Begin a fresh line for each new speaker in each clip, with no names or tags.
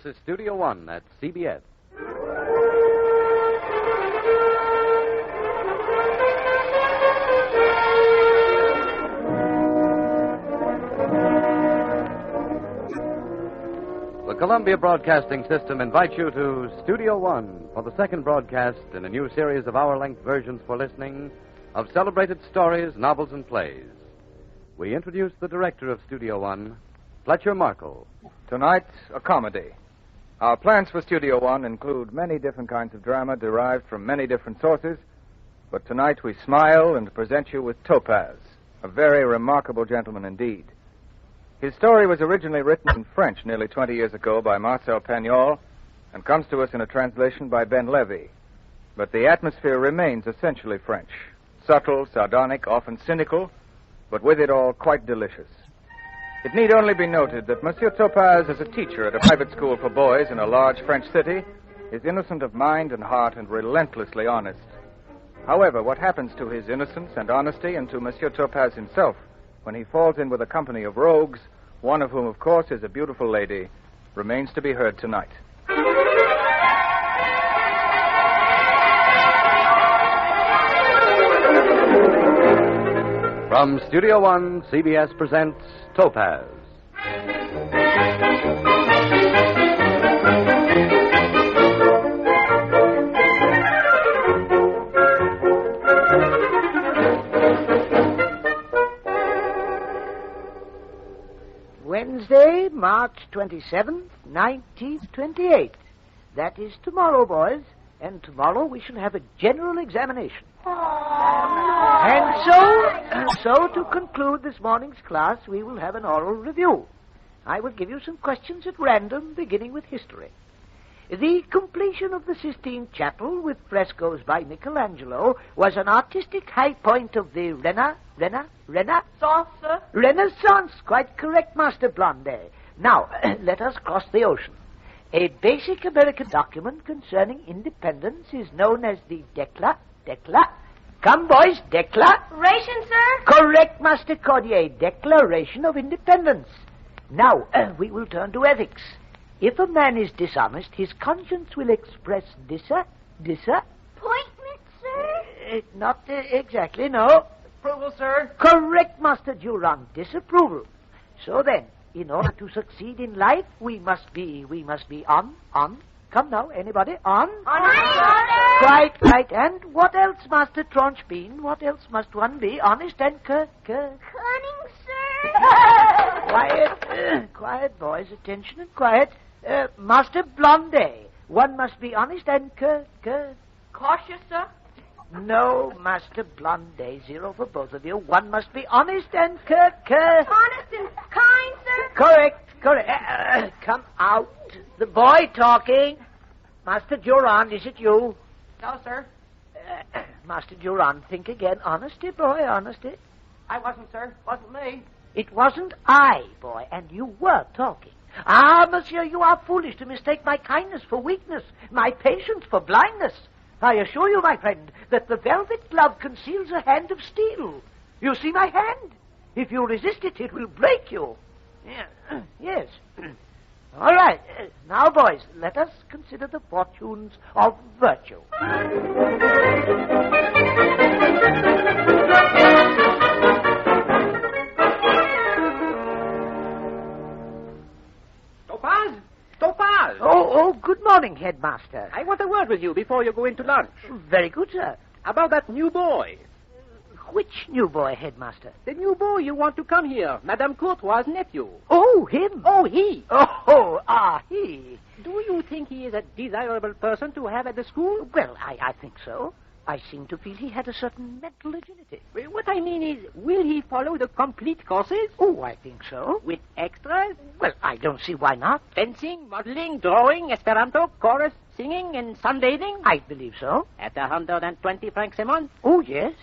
is Studio One at CBS. The Columbia Broadcasting System invites you to Studio One for the second broadcast in a new series of hour-length versions for listening of celebrated stories, novels, and plays. We introduce the director of Studio One, Fletcher Markle.
Tonight, a comedy. Our plans for Studio One include many different kinds of drama derived from many different sources, but tonight we smile and present you with Topaz, a very remarkable gentleman indeed. His story was originally written in French nearly 20 years ago by Marcel Pagnol and comes to us in a translation by Ben Levy. But the atmosphere remains essentially French. Subtle, sardonic, often cynical, but with it all quite delicious. It need only be noted that Monsieur Topaz is a teacher at a private school for boys in a large French city, is innocent of mind and heart and relentlessly honest. However, what happens to his innocence and honesty and to Monsieur Topaz himself when he falls in with a company of rogues, one of whom, of course, is a beautiful lady, remains to be heard tonight.
From Studio One, CBS presents Topaz.
Wednesday, March 27th, 1928. That is tomorrow, boys. And tomorrow we shall have a general examination. And so, to conclude this morning's class, we will have an oral review. I will give you some questions at random, beginning with history. The completion of the Sistine Chapel with frescoes by Michelangelo was an artistic high point of the Renaissance, sir? Renaissance, quite correct, Master Blondet. Now, let us cross the ocean. A basic American document concerning independence is known as the Come, boys,
Declaration, sir?
Correct, Master Cordier. Declaration of Independence. Now, we will turn to ethics. If a man is dishonest, his conscience will express
Appointment, sir?
Not exactly, no.
Approval, sir?
Correct, Master Durand. Disapproval. So then, in order to succeed in life, we must be on. Come now, anybody, on?
On.
Quite right. And what else, Master Tronchbean? What else must one be? Honest and
Cunning, sir?
Quiet, boys. Attention and quiet. Master Blondet. One must be honest and
Cautious, sir?
No, Master Blondet. 0 for both of you. One must be honest and
Honest and kind, sir?
Correct. Come out. The boy talking. Master Durand, is it you?
No, sir.
Master Durand, think again. Honesty, boy, honesty.
I wasn't, sir. Wasn't me.
It wasn't I, boy, and you were talking. Ah, monsieur, you are foolish to mistake my kindness for weakness, my patience for blindness. I assure you, my friend, that the velvet glove conceals a hand of steel. You see my hand? If you resist it, it will break you. Yes. All right. Now, boys, let us consider the fortunes of virtue.
Topaz!
Oh, good morning, Headmaster.
I want a word with you before you go into lunch.
Very good, sir.
About that new boy.
Which new boy, Headmaster?
The new boy you want to come here. Madame Courtois' nephew.
Oh, him.
Oh, he.
He.
Do you think he is a desirable person to have at the school?
Well, I think so. I seem to feel he had a certain mental agility.
Well, what I mean is, will he follow the complete courses?
Oh, I think so.
With extras?
Well, I don't see why not.
Fencing, modeling, drawing, Esperanto, chorus, singing, and sunbathing?
I believe so.
At 120 francs a month?
Oh, yes.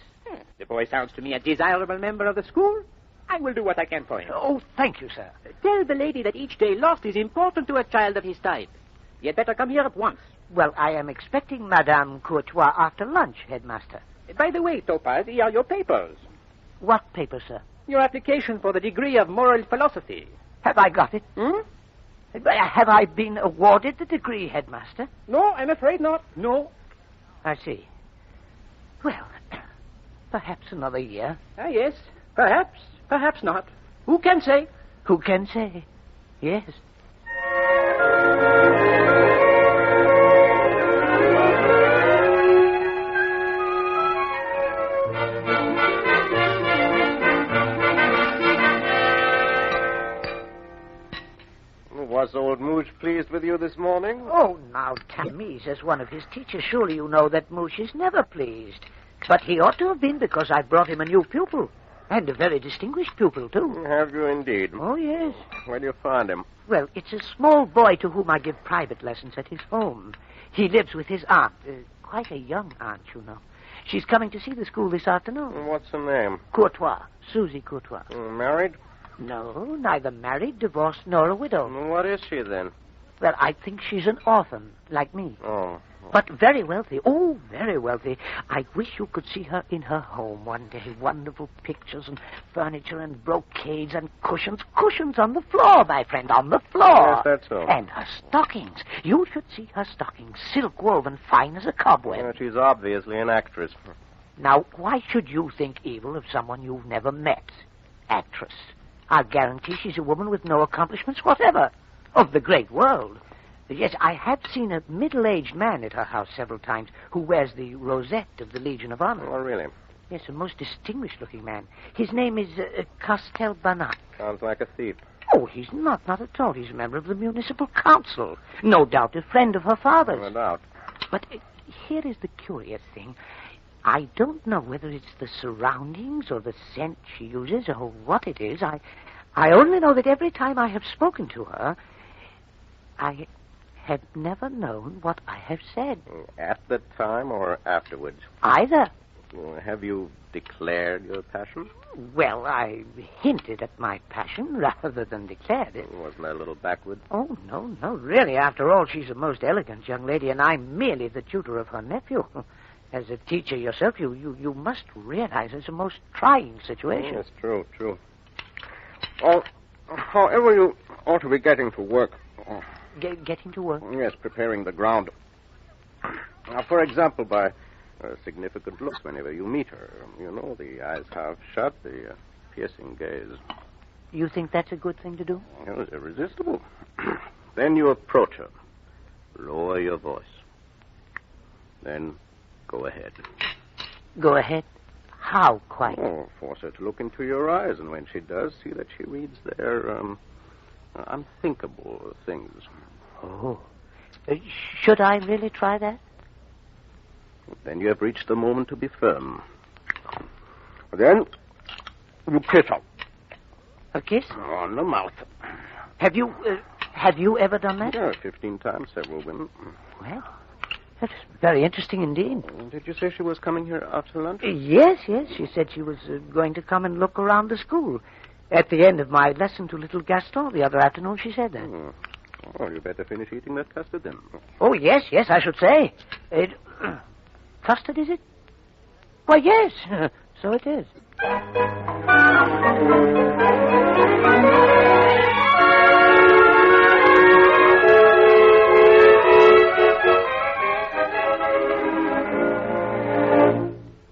The boy sounds to me a desirable member of the school. I will do what I can for him.
Oh, thank you, sir.
Tell the lady that each day lost is important to a child of his type. He had better come here at once.
Well, I am expecting Madame Courtois after lunch, Headmaster.
By the way, Topaz, here are your papers.
What paper, sir?
Your application for the degree of moral philosophy.
Have I got it? Have I been awarded the degree, headmaster?
No, I'm afraid not. No.
I see. Well, perhaps another year.
Yes. Perhaps. Perhaps not. Who can say?
Who can say? Yes.
Was old Mooch pleased with you this morning?
Oh, now, Tammuz, as one of his teachers, surely you know that Mooch is never pleased. But he ought to have been because I brought him a new pupil. And a very distinguished pupil, too.
Have you indeed?
Oh, yes.
Where do you find him?
Well, it's a small boy to whom I give private lessons at his home. He lives with his aunt. Quite a young aunt, you know. She's coming to see the school this afternoon.
What's her name?
Courtois. Susie Courtois.
Married?
No, neither married, divorced, nor a widow.
What is she, then?
Well, I think she's an orphan, like me.
Oh.
But very wealthy. Oh, very wealthy. I wish you could see her in her home one day. Wonderful pictures and furniture and brocades and cushions. Cushions on the floor, my friend, on the floor.
Yes, that's so.
And her stockings. You should see her stockings. Silk woven, fine as a cobweb.
She's obviously an actress.
Now, why should you think evil of someone you've never met? Actress. I'll guarantee she's a woman with no accomplishments whatever. Of the great world. Yes, I have seen a middle-aged man at her house several times who wears the rosette of the Legion of Honor.
Oh, really?
Yes, a most distinguished-looking man. His name is Castelbanat.
Sounds like a thief.
Oh, he's not at all. He's a member of the municipal council. No doubt a friend of her father's.
No doubt.
But here is the curious thing. I don't know whether it's the surroundings or the scent she uses or what it is. I only know that every time I have spoken to her, I have never known what I have said.
At the time or afterwards?
Either.
Have you declared your passion?
Well, I hinted at my passion rather than declared it.
Wasn't that a little backward?
Oh, no, really. After all, she's a most elegant young lady, and I'm merely the tutor of her nephew. As a teacher yourself, you must realize it's a most trying situation.
Yes, true. However, you ought to be getting to work.
Getting to work?
Yes, preparing the ground. For example, by significant looks whenever you meet her. You know, the eyes half shut, the piercing gaze.
You think that's a good thing to do?
It was irresistible. Then you approach her. Lower your voice. Then go ahead.
Go ahead? How, quite?
Oh, force her to look into your eyes, and when she does, see that she reads their, unthinkable things.
Oh. Should I really try that?
Then you have reached the moment to be firm. Then you kiss her.
A kiss?
On the mouth.
Have you ever done that?
Yeah, 15 times, several women.
Well, that's very interesting indeed.
Did you say she was coming here after lunch?
Yes. She said she was going to come and look around the school. At the end of my lesson to little Gaston the other afternoon, she said that.
Oh, you better finish eating that custard then.
Oh, yes, I should say. Custard, is it? Why, yes. So it is.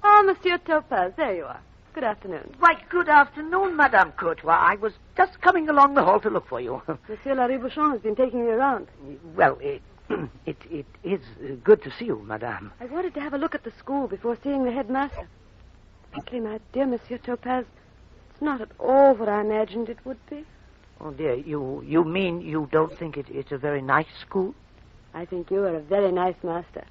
Oh, Monsieur Topaz, there you are. Good afternoon.
Why, good afternoon, Madame Courtois. I was just coming along the hall to look for you.
Monsieur Larry-Bouchon has been taking me around.
Well, it is good to see you, Madame.
I wanted to have a look at the school before seeing the headmaster. Frankly, my dear Monsieur Topaz, it's not at all what I imagined it would be.
Oh, dear, you mean you don't think it's a very nice school?
I think you are a very nice master.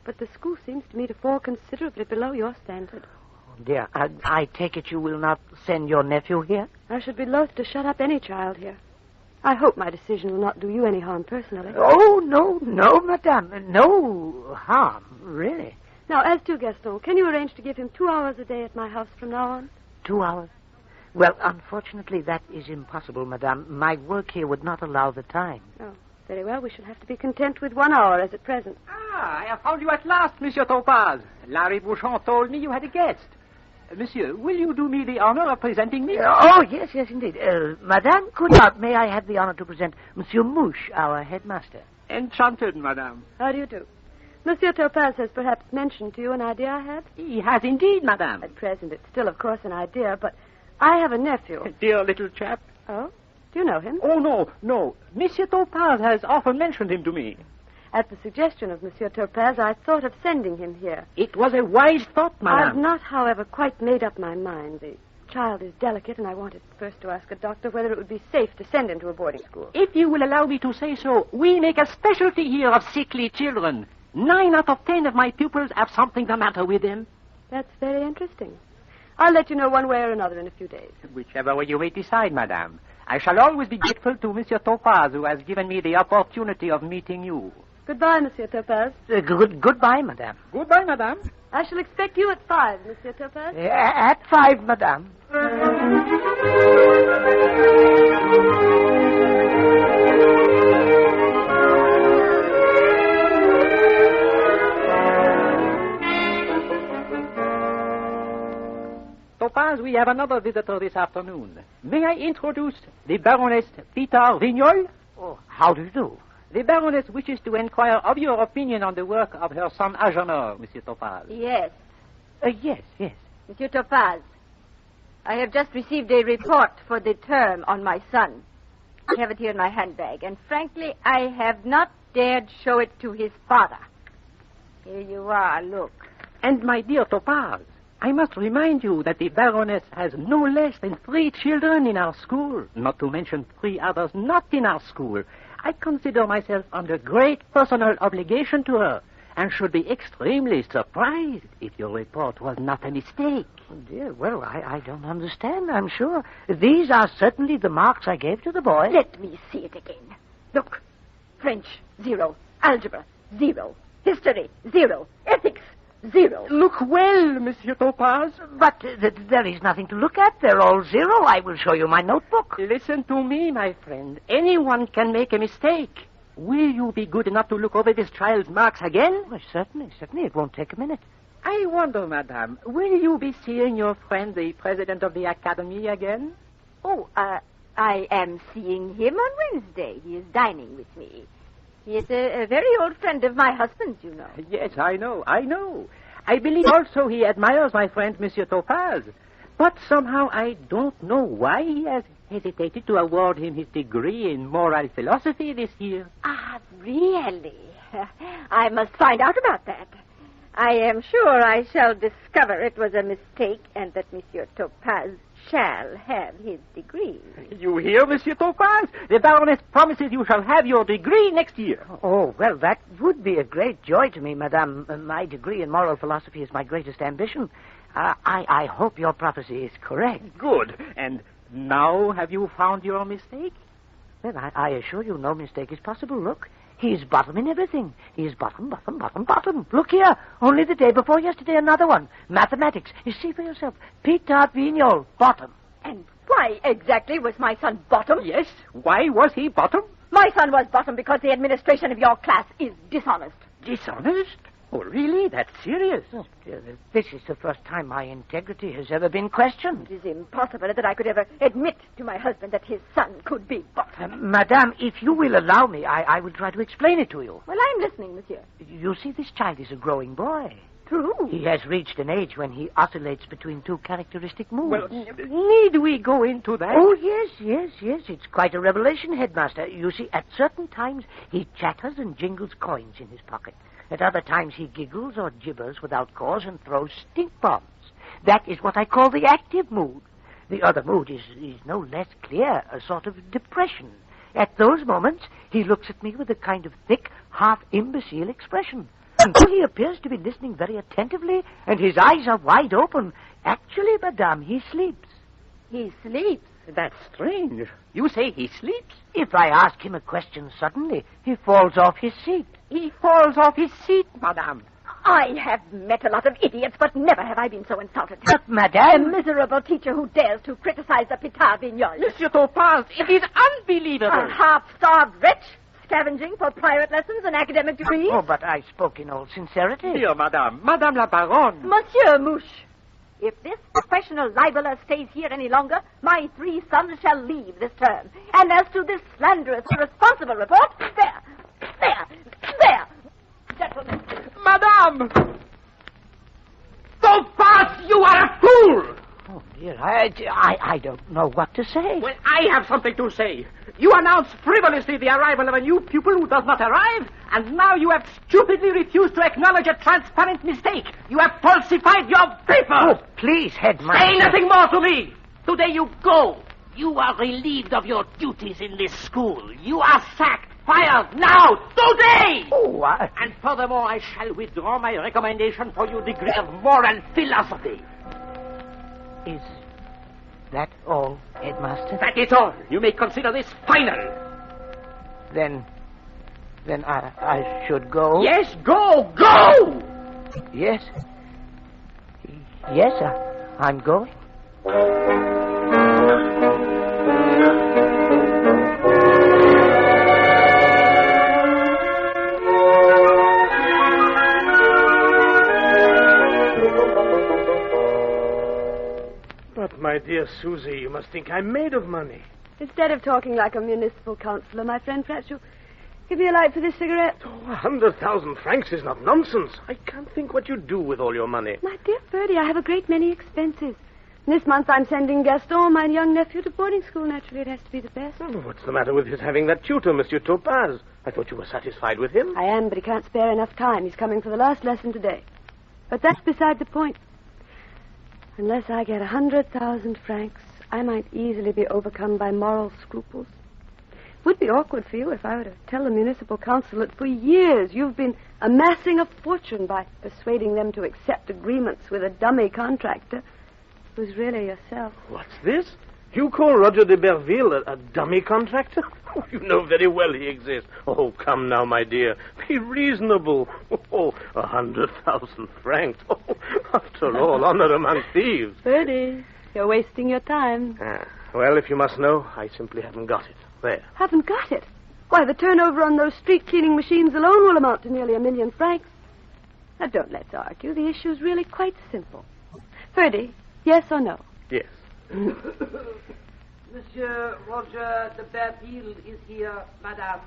But the school seems to me to fall considerably below your standard.
Oh, dear, I take it you will not send your nephew here?
I should be loath to shut up any child here. I hope my decision will not do you any harm personally.
Oh, no, Madame. No harm, really.
Now, as to Gaston, can you arrange to give him 2 hours a day at my house from now on?
2 hours? Well, unfortunately, that is impossible, Madame. My work here would not allow the time.
Oh, very well. We shall have to be content with 1 hour as at present.
I have found you at last, Monsieur Topaz. Larry Bouchon told me you had a guest. Monsieur, will you do me the honor of presenting me?
Yes, indeed. Madame Coulard, may I have the honor to present Monsieur Mouche, our headmaster?
Enchanted, madame.
How do you do? Monsieur Topaz has perhaps mentioned to you an idea I had.
He has indeed, madame.
At present, it's still, of course, an idea, but I have a nephew.
Dear little chap.
Oh? Do you know him?
Oh, no. Monsieur Topaz has often mentioned him to me.
At the suggestion of Monsieur Topaz, I thought of sending him here.
It was a wise thought, madame.
I've not, however, quite made up my mind. The child is delicate, and I wanted first to ask a doctor whether it would be safe to send him to a boarding school.
If you will allow me to say so, we make a specialty here of sickly children. 9 out of 10 of my pupils have something the matter with them.
That's very interesting. I'll let you know one way or another in a few days.
Whichever way you may decide, madame. I shall always be grateful to Monsieur Topaz, who has given me the opportunity of meeting you.
Goodbye, Monsieur Topaz.
Goodbye, madame.
Goodbye, madame.
I shall expect you at 5, Monsieur Topaz.
At 5, madame.
Topaz, we have another visitor this afternoon. May I introduce the Baroness Peter Vignol?
Oh, how do you do?
The Baroness wishes to inquire of your opinion on the work of her son Agenor, Monsieur Topaz.
Yes.
Yes.
Monsieur Topaz, I have just received a report for the term on my son. I have it here in my handbag, and frankly, I have not dared show it to his father. Here you are, look.
And my dear Topaz, I must remind you that the Baroness has no less than 3 children in our school, not to mention 3 others not in our school. I consider myself under great personal obligation to her, and should be extremely surprised if your report was not a mistake.
Oh, dear, well, I don't understand, I'm sure. These are certainly the marks I gave to the boy.
Let me see it again. Look. French, 0. Algebra, 0. History, 0. Ethics, 0.
Look well, Monsieur Topaz.
But there is nothing to look at. They're all 0. I will show you my notebook.
Listen to me, my friend. Anyone can make a mistake. Will you be good enough to look over this child's marks again?
Well, certainly. It won't take a minute.
I wonder, madame, will you be seeing your friend, the president of the academy, again?
Oh, I am seeing him on Wednesday. He is dining with me. He is a very old friend of my husband's, you know.
Yes, I know. I believe also he admires my friend, Monsieur Topaz. But somehow I don't know why he has hesitated to award him his degree in moral philosophy this year.
Ah, really? I must find out about that. I am sure I shall discover it was a mistake and that Monsieur Topaz shall have his degree.
You hear, Monsieur Topaz? The Baroness promises you shall have your degree next year.
Oh, well, that would be a great joy to me, madame. My degree in moral philosophy is my greatest ambition. I hope your prophecy is correct.
Good. And now have you found your mistake?
Well, I assure you no mistake is possible. Look, he's bottom in everything. He's bottom. Look here. Only the day before yesterday, another one. Mathematics. You see for yourself. Peter Vignol, bottom.
And why exactly was my son bottom?
Yes. Why was he bottom?
My son was bottom because the administration of your class is dishonest.
Dishonest? Oh, really? That's serious.
Oh, dear, this is the first time my integrity has ever been questioned.
It is impossible that I could ever admit to my husband that his son could be bottom.
Madame, if you will allow me, I will try to explain it to you.
Well, I'm listening, monsieur.
You see, this child is a growing boy.
True.
He has reached an age when he oscillates between 2 characteristic moods.
Well, need we go into that?
Oh, yes. It's quite a revelation, headmaster. You see, at certain times, he chatters and jingles coins in his pocket. At other times, he giggles or gibbers without cause and throws stink bombs. That is what I call the active mood. The other mood is no less clear, a sort of depression. At those moments, he looks at me with a kind of thick, half-imbecile expression. And though he appears to be listening very attentively, and his eyes are wide open, actually, madame, he sleeps.
He sleeps?
That's strange. You say he sleeps?
If I ask him a question suddenly, he falls off his seat.
He falls off his seat, madame.
I have met a lot of idiots, but never have I been so insulted.
But, madame...
A miserable teacher who dares to criticize the Peter Vignol.
Monsieur Topaz, it is unbelievable.
A half-starved wretch, scavenging for private lessons and academic degrees.
Oh, but I spoke in all sincerity.
Dear madame, Madame la Baronne.
Monsieur Mouche, If this professional libeler stays here any longer, my 3 sons shall leave this term. And as to this slanderous, irresponsible report, there. Gentlemen.
Madame! Topaz, you are a fool!
Oh, dear, I don't know what to say.
Well, I have something to say. You announced frivolously the arrival of a new pupil who does not arrive, and now you have stupidly refused to acknowledge a transparent mistake. You have falsified your papers.
Oh, please, Headmaster.
Say nothing more to me. Today you go. You are relieved of your duties in this school. You are sacked. Fired now, today!
Oh, what?
And furthermore, I shall withdraw my recommendation for your degree of moral philosophy.
Is that all, Headmaster?
That is all. You may consider this final.
Then I should go?
Yes, go! Go!
Yes. Yes, I'm going.
But, my dear Susie, you must think I'm made of money.
Instead of talking like a municipal councillor, my friend, perhaps you'll give me a light for this cigarette.
100,000 francs is not nonsense. I can't think what you do with all your money.
My dear Ferdy, I have a great many expenses. This month I'm sending Gaston, my young nephew, to boarding school. Naturally, it has to be the best.
Oh, what's the matter with his having that tutor, Monsieur Topaz? I thought you were satisfied with him.
I am, but he can't spare enough time. He's coming for the last lesson today. But that's beside the point. Unless I get 100,000 francs, I might easily be overcome by moral scruples. It would be awkward for you if I were to tell the municipal council that for years you've been amassing a fortune by persuading them to accept agreements with a dummy contractor who's really yourself.
What's this? You call Roger de Berville a dummy contractor? Oh, you know very well he exists. Oh, come now, my dear. Be reasonable. Oh, 100,000 francs. Oh, after all, honor among thieves.
Ferdy, you're wasting your time.
Well, if you must know, I simply haven't got it. There.
Haven't got it? Why, the turnover on those street cleaning machines alone will amount to nearly 1 million francs. Now, don't let's argue. The issue's really quite simple. Ferdy, yes or no?
Yes.
Monsieur Roger de Berville is here, madame.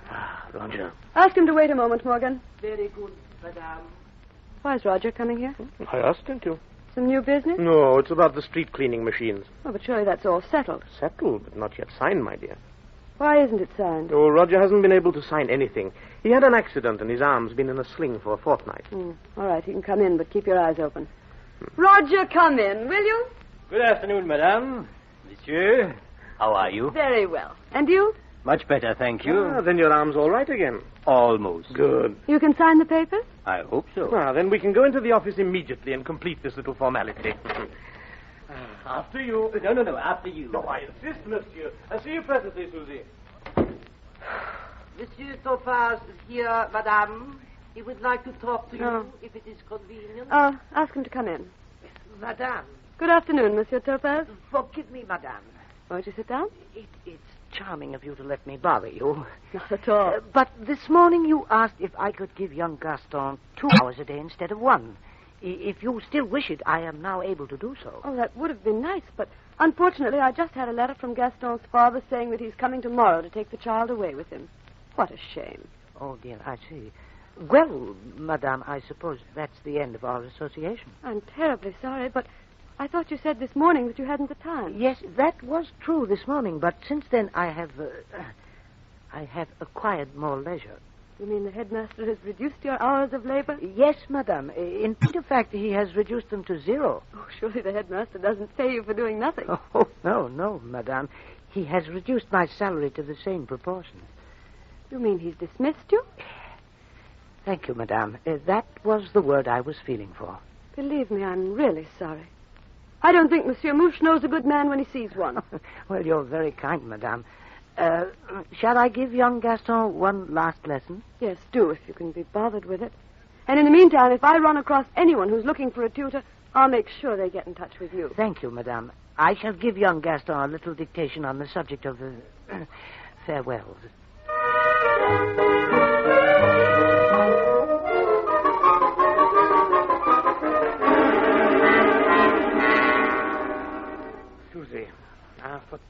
Roger.
Ask him to wait a moment, Morgan.
Very good, madame.
Why is Roger coming here?
I asked him to.
Some new business?
No, it's about the street cleaning machines.
Oh, but surely that's all settled.
Settled, but not yet signed, my dear.
Why isn't it signed?
Oh, Roger hasn't been able to sign anything. He had an accident and his arm's been in a sling for a fortnight.
All right, he can come in, but keep your eyes open. Roger, come in, will you?
Good afternoon, madame. Monsieur, how are you?
Very well. And you?
Much better, thank you.
Then your arm's all right again.
Almost.
Good.
You can sign the papers?
I hope so.
Then we can go into the office immediately and complete this little formality. After you.
No, after you.
No, I insist, monsieur. I'll see you presently, Susie.
Monsieur Topaz is here, madame. He would like to talk to you, if it is convenient.
Oh, ask him to come in.
Madame.
Good afternoon, Monsieur Topaz.
Forgive me, madame.
Won't you sit down?
It's charming of you to let me bother you.
Not at all.
But this morning you asked if I could give young Gaston 2 hours a day instead of 1. If you still wish it, I am now able to do so.
Oh, that would have been nice, but unfortunately I just had a letter from Gaston's father saying that he's coming tomorrow to take the child away with him. What a shame.
Oh, dear, I see. Well, madame, I suppose that's the end of our association.
I'm terribly sorry, but I thought you said this morning that you hadn't the time.
Yes, that was true this morning, but since then I have acquired more leisure.
You mean the headmaster has reduced your hours of labor?
Yes, madame. In point of fact, he has reduced them to 0.
Oh, surely the headmaster doesn't pay you for doing nothing.
Oh, no, madame. He has reduced my salary to the same proportion.
You mean he's dismissed you?
Thank you, madame. That was the word I was feeling for.
Believe me, I'm really sorry. I don't think Monsieur Mouche knows a good man when he sees one.
Well, you're very kind, madame. Shall I give young Gaston one last lesson?
Yes, do, if you can be bothered with it. And in the meantime, if I run across anyone who's looking for a tutor, I'll make sure they get in touch with you.
Thank you, madame. I shall give young Gaston a little dictation on the subject of farewells.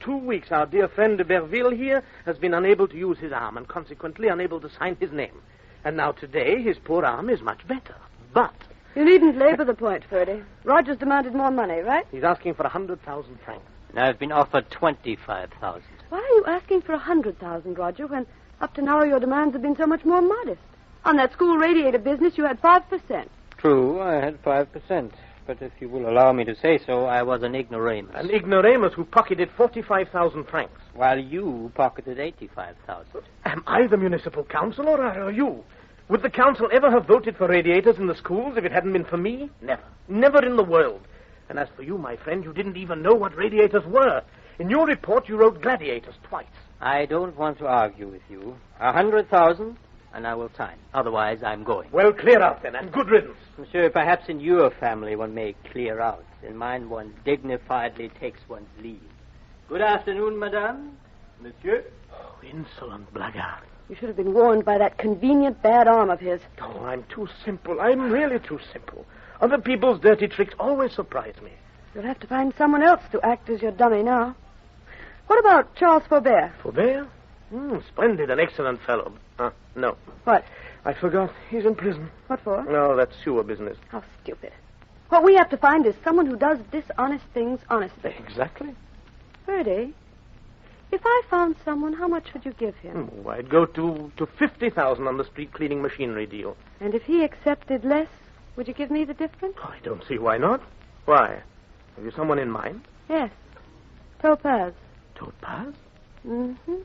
2 weeks, our dear friend de Berville here has been unable to use his arm and consequently unable to sign his name. And now today, his poor arm is much better. But
You needn't labor the point, Ferdy. Rogers demanded more money, right?
he's asking for 100,000 francs.
I've been offered 25,000.
Why are you asking for 100,000, Roger, when up to now your demands have been so much more modest? On that school radiator business, you had 5%.
True, I had 5%. But if you will allow me to say so, I was an ignoramus.
An ignoramus who pocketed 45,000 francs.
While you pocketed 85,000.
Am I the municipal council or are you? Would the council ever have voted for radiators in the schools if it hadn't been for me? Never. Never in the world. And as for you, my friend, you didn't even know what radiators were. In your report, you wrote gladiators twice.
I don't want to argue with you. 100,000, and I will sign. Otherwise, I'm going.
Well, clear out then, and good riddance.
Monsieur, perhaps in your family one may clear out. In mine, one dignifiedly takes one's leave. Good afternoon, madame. Monsieur.
Oh, insolent blackguard.
You should have been warned by that convenient bad arm of his.
Oh, I'm too simple. I'm really too simple. Other people's dirty tricks always surprise me.
You'll have to find someone else to act as your dummy now. What about Charles Faubert?
Faubert? Splendid, an excellent fellow. No.
What?
I forgot. He's in prison.
What for?
No, that's sewer business.
How stupid. What we have to find is someone who does dishonest things honestly.
Exactly.
Ferdy, if I found someone, how much would you give him?
Oh, I'd go to 50,000 on the street cleaning machinery deal.
And if he accepted less, would you give me the difference?
Oh, I don't see why not. Why? Have you someone in mind?
Yes. Topaz.
Topaz?
Mm-hmm.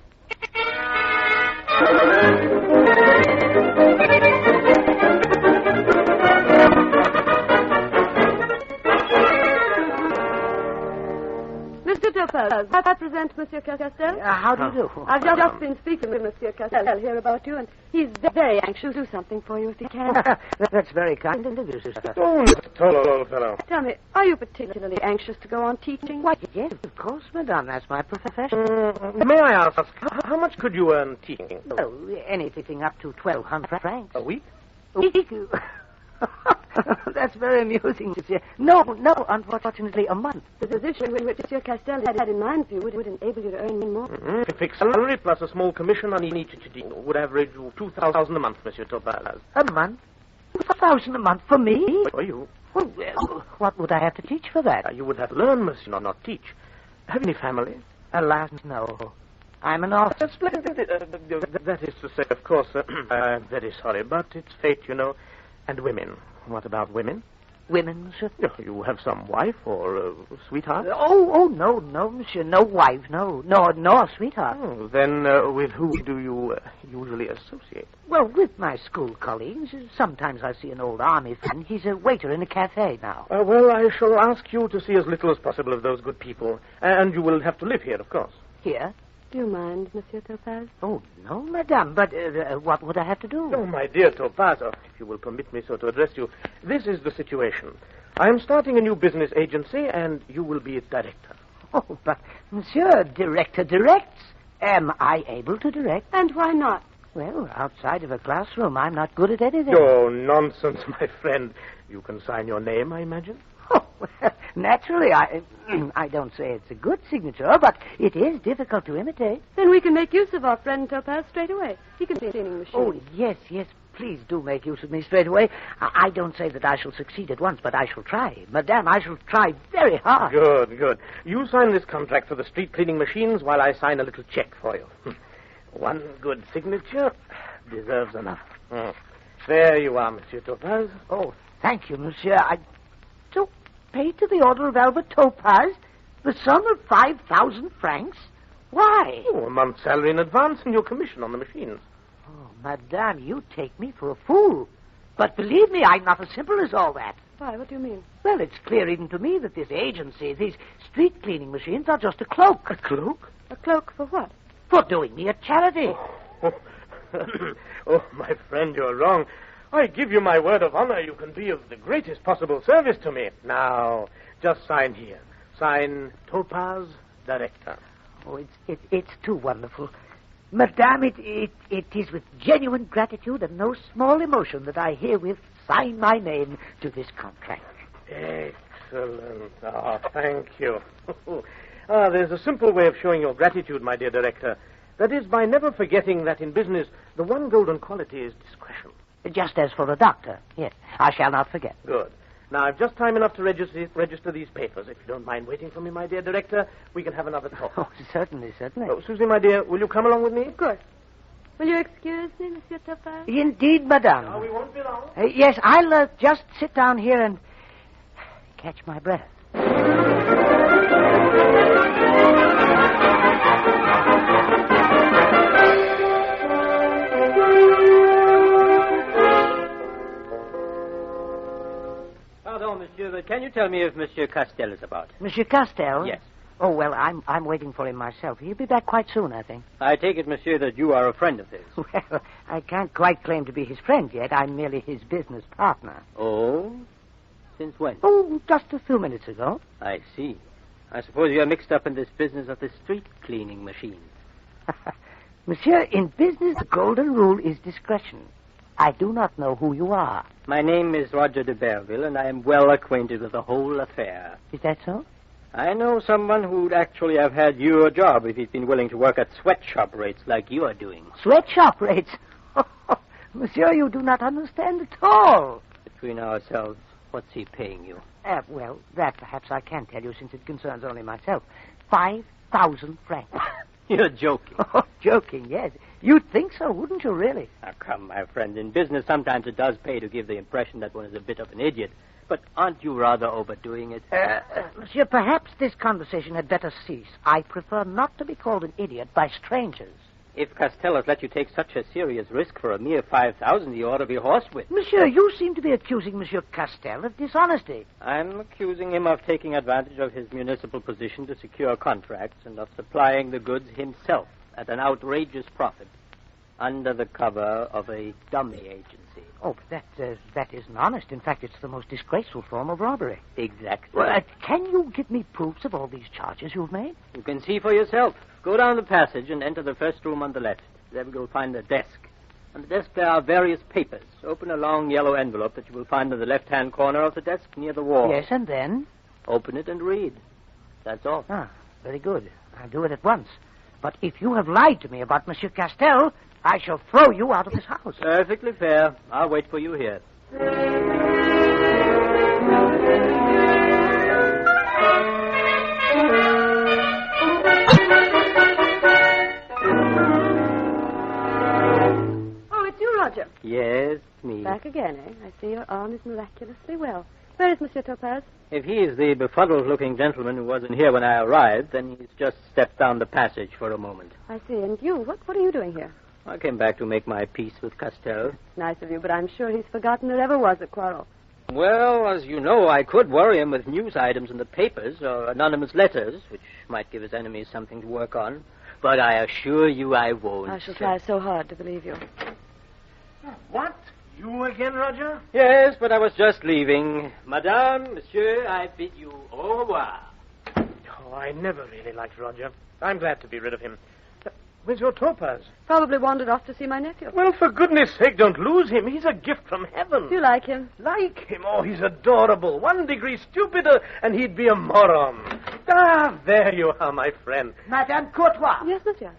Mr. Topaz, I present Monsieur Castel.
How do you do?
I've just been speaking with Monsieur Castel here about you, and he's very anxious to do something for you if he can.
That's very kind of you, sister.
Oh, tall old fellow.
Tell me, are you particularly anxious to go on teaching?
Why, yes, of course, madame. That's my profession.
May I ask, how much could you earn teaching?
Oh, anything up to 1,200 francs.
A week?
A week? That's very amusing, monsieur. No, unfortunately, a month.
The position which Monsieur Castel had in mind for you would enable you to earn more.
A fixed salary plus a small commission on each deal would average 2,000 a month, Monsieur Topaz.
A month? 1,000 a month for me?
For you?
Well, what would I have to teach for that?
You would have to learn, monsieur, not teach. Have you any family?
Alas, no. I'm an orphan.
Splendid. That is to say, of course, I'm very sorry, but it's fate, you know. And women. What about women?
Women, monsieur?
You have some wife or sweetheart?
No, monsieur. No wife, no sweetheart.
Oh, then with who do you usually associate?
Well, with my school colleagues. Sometimes I see an old army friend. He's a waiter in a cafe now.
Well, I shall ask you to see as little as possible of those good people. And you will have to live here, of course.
Here?
Do you mind, Monsieur Topaz?
Oh, no, madame. But what would I have to do?
Oh, my dear Topaz, if you will permit me so to address you, this is the situation. I am starting a new business agency, and you will be its director.
Oh, but, monsieur, director directs. Am I able to direct?
And why not?
Well, outside of a classroom, I'm not good at anything.
Oh, nonsense, my friend. You can sign your name, I imagine?
Oh, well, naturally, I don't say it's a good signature, but it is difficult to imitate.
Then we can make use of our friend Topaz straight away. He can be cleaning machines.
Oh, yes, please do make use of me straight away. I don't say that I shall succeed at once, but I shall try. Madame, I shall try very hard.
Good. You sign this contract for the street cleaning machines while I sign a little check for you. One good signature deserves enough. There you are, Monsieur Topaz.
Oh, thank you, monsieur. So, paid to the order of Albert Topaz the sum of 5,000 francs? Why?
Oh, a month's salary in advance and your commission on the machines.
Oh, madame, you take me for a fool. But believe me, I'm not as simple as all that.
Why, what do you mean?
Well, it's clear even to me that this agency, these street cleaning machines, are just a cloak.
A cloak?
A cloak for what?
For doing me a charity.
Oh, my friend, you're wrong. I give you my word of honor you can be of the greatest possible service to me. Now, just sign here. Sign Topaz, Director.
Oh, it's too wonderful. Madame, it is with genuine gratitude and no small emotion that I herewith sign my name to this contract.
Excellent. Oh, thank you. There's a simple way of showing your gratitude, my dear director. That is by never forgetting that in business, the one golden quality is discretion.
Just as for the doctor. Yes, I shall not forget.
Good. Now, I've just time enough to register these papers. If you don't mind waiting for me, my dear director, we can have another talk.
Oh, certainly, certainly.
Oh, Susie, my dear, will you come along with me?
Of course. Will you excuse me, Monsieur Topaz?
Indeed, madame.
No, we won't be long.
Yes, I'll just sit down here and catch my breath.
Pardon, monsieur, but can you tell me if Monsieur Castel is about?
Monsieur Castel?
Yes.
Oh, well, I'm waiting for him myself. He'll be back quite soon, I think.
I take it, monsieur, that you are a friend of his.
Well, I can't quite claim to be his friend yet. I'm merely his business partner.
Oh? Since when?
Oh, just a few minutes ago.
I see. I suppose you are mixed up in this business of the street cleaning machine.
Monsieur, in business, the golden rule is discretion. I do not know who you are.
My name is Roger de Berville, and I am well acquainted with the whole affair.
Is that so?
I know someone who'd actually have had your job if he'd been willing to work at sweatshop rates like you are doing.
Sweatshop rates? Monsieur, you do not understand at all.
Between ourselves, what's he paying you?
Well, that perhaps I can tell you since it concerns only myself. 5,000 francs.
You're joking.
Oh, joking, yes. You'd think so, wouldn't you, really?
Now, come, my friend. In business, sometimes it does pay to give the impression that one is a bit of an idiot. But aren't you rather overdoing it?
Monsieur, perhaps this conversation had better cease. I prefer not to be called an idiot by strangers.
If Castello let you take such a serious risk for a mere 5,000, you ought to be horsewhipped.
Monsieur, you seem to be accusing Monsieur Castel of dishonesty.
I'm accusing him of taking advantage of his municipal position to secure contracts and of supplying the goods himself at an outrageous profit under the cover of a dummy agency.
Oh, but that isn't honest. In fact, it's the most disgraceful form of robbery.
Exactly.
Well, can you give me proofs of all these charges you've made?
You can see for yourself. Go down the passage and enter the first room on the left. There you'll find a desk. On the desk there are various papers. Open a long yellow envelope that you will find in the left-hand corner of the desk near the wall.
Yes, and then?
Open it and read. That's all.
Ah, very good. I'll do it at once. But if you have lied to me about Monsieur Castel, I shall throw you out of this house.
Perfectly fair. I'll wait for you here.
Oh, it's you, Roger.
Yes, me.
Back again, eh? I see your arm is miraculously well. Where is Monsieur Topaz?
If he is the befuddled-looking gentleman who wasn't here when I arrived, then he's just stepped down the passage for a moment.
I see. And you, what are you doing here?
I came back to make my peace with Castel.
Nice of you, but I'm sure he's forgotten there ever was a quarrel.
Well, as you know, I could worry him with news items in the papers or anonymous letters, which might give his enemies something to work on. But I assure you I won't.
I shall try so hard to believe you.
What? You again, Roger?
Yes, but I was just leaving. Madame, monsieur, I bid you au revoir.
Oh, I never really liked Roger. I'm glad to be rid of him. Where's your Topaz?
Probably wandered off to see my nephew.
Well, for goodness sake, don't lose him. He's a gift from heaven.
Do you like him?
Like him? Oh, he's adorable. 1 degree stupider, and he'd be a moron. Ah, there you are, my friend.
Madame Courtois.
Yes, monsieur.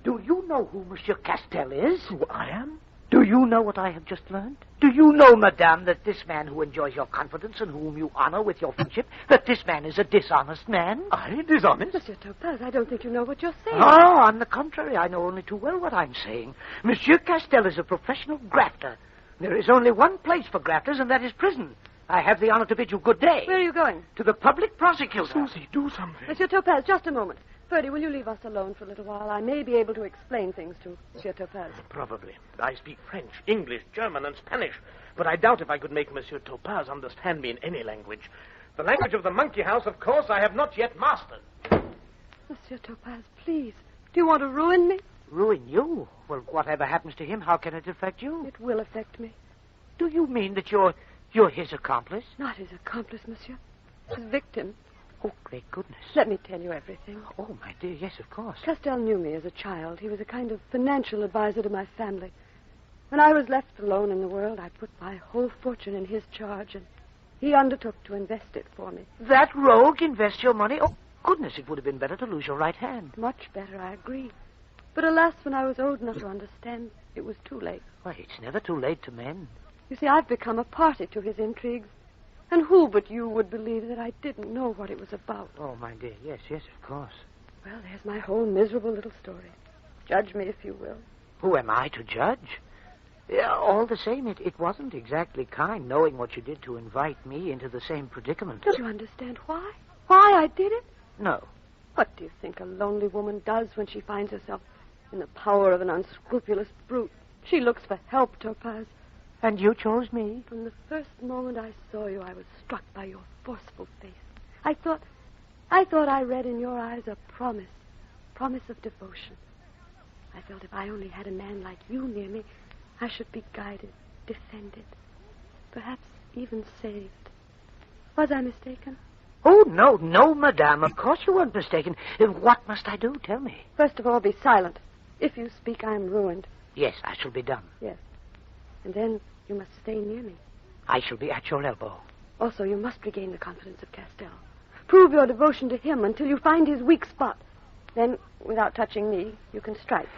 Do you know who Monsieur Castel is?
Who I am?
Do you know what I have just learned? Do you know, madame, that this man who enjoys your confidence and whom you honor with your friendship, that this man is a dishonest man?
I dishonest?
Monsieur Topaz, I don't think you know what you're saying.
Oh, on the contrary, I know only too well what I'm saying. Monsieur Castel is a professional grafter. There is only one place for grafters, and that is prison. I have the honor to bid you good day.
Where are you going?
To the public prosecutor.
Susie, do something.
Monsieur Topaz, just a moment. Ferdy, will you leave us alone for a little while? I may be able to explain things to Monsieur Topaz.
Probably. I speak French, English, German, and Spanish. But I doubt if I could make Monsieur Topaz understand me in any language. The language of the monkey house, of course, I have not yet mastered.
Monsieur Topaz, please. Do you want to ruin me?
Ruin you? Well, whatever happens to him, how can it affect you?
It will affect me.
Do you mean that you're his accomplice?
Not his accomplice, monsieur. His victim.
Oh, great goodness.
Let me tell you everything.
Oh, my dear, yes, of course.
Castel knew me as a child. He was a kind of financial advisor to my family. When I was left alone in the world, I put my whole fortune in his charge, and he undertook to invest it for me.
That rogue invests your money? goodness, it would have been better to lose your right hand.
Much better, I agree. But alas, when I was old enough to understand, it was too late.
Why, it's never too late to mend.
You see, I've become a party to his intrigues. And who but you would believe that I didn't know what it was about?
Oh, my dear, yes, of course.
Well, there's my whole miserable little story. Judge me if you will.
Who am I to judge? Yeah, all the same, it wasn't exactly kind knowing what you did to invite me into the same predicament.
Don't you understand why? Why I did it?
No.
What do you think a lonely woman does when she finds herself in the power of an unscrupulous brute? She looks for help, Topaz.
And you chose me?
From the first moment I saw you, I was struck by your forceful face. I thought I read in your eyes a promise of devotion. I felt if I only had a man like you near me, I should be guided, defended, perhaps even saved. Was I mistaken?
Oh, no, madame. Of course you weren't mistaken. What must I do? Tell me.
First of all, be silent. If you speak, I am ruined.
Yes, I shall be dumb.
Yes. And then you must stay near me.
I shall be at your elbow.
Also, you must regain the confidence of Castell. Prove your devotion to him until you find his weak spot. Then, without touching me, you can strike.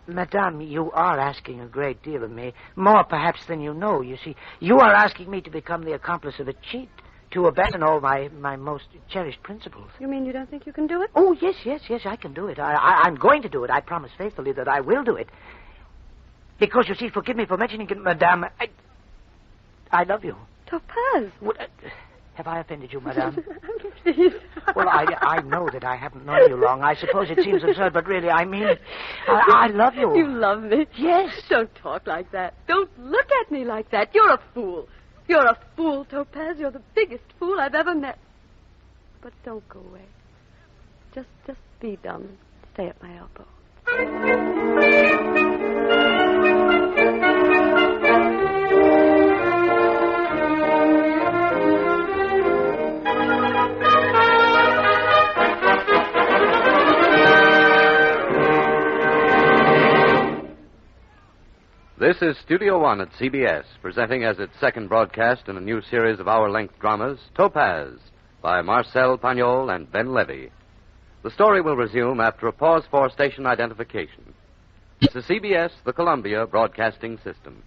Madame, you are asking a great deal of me. More, perhaps, than you know. You see, you are asking me to become the accomplice of a cheat, to abandon all my most cherished principles.
You mean you don't think you can do it?
Oh, yes, I can do it. I'm going to do it. I promise faithfully that I will do it. Because, you see, forgive me for mentioning it, madame, I love you.
Topaz.
Have I offended you, madame?
Please.
Well, I know that I haven't known you long. I suppose it seems absurd, but really, I mean it. I love you.
You love me?
Yes.
Don't talk like that. Don't look at me like that. You're a fool. You're a fool, Topaz. You're the biggest fool I've ever met. But don't go away. Just be dumb and stay at my elbow.
This is Studio One at CBS, presenting as its second broadcast in a new series of hour-length dramas, Topaz, by Marcel Pagnol and Ben Levy. The story will resume after a pause for station identification. This is CBS, the Columbia Broadcasting System.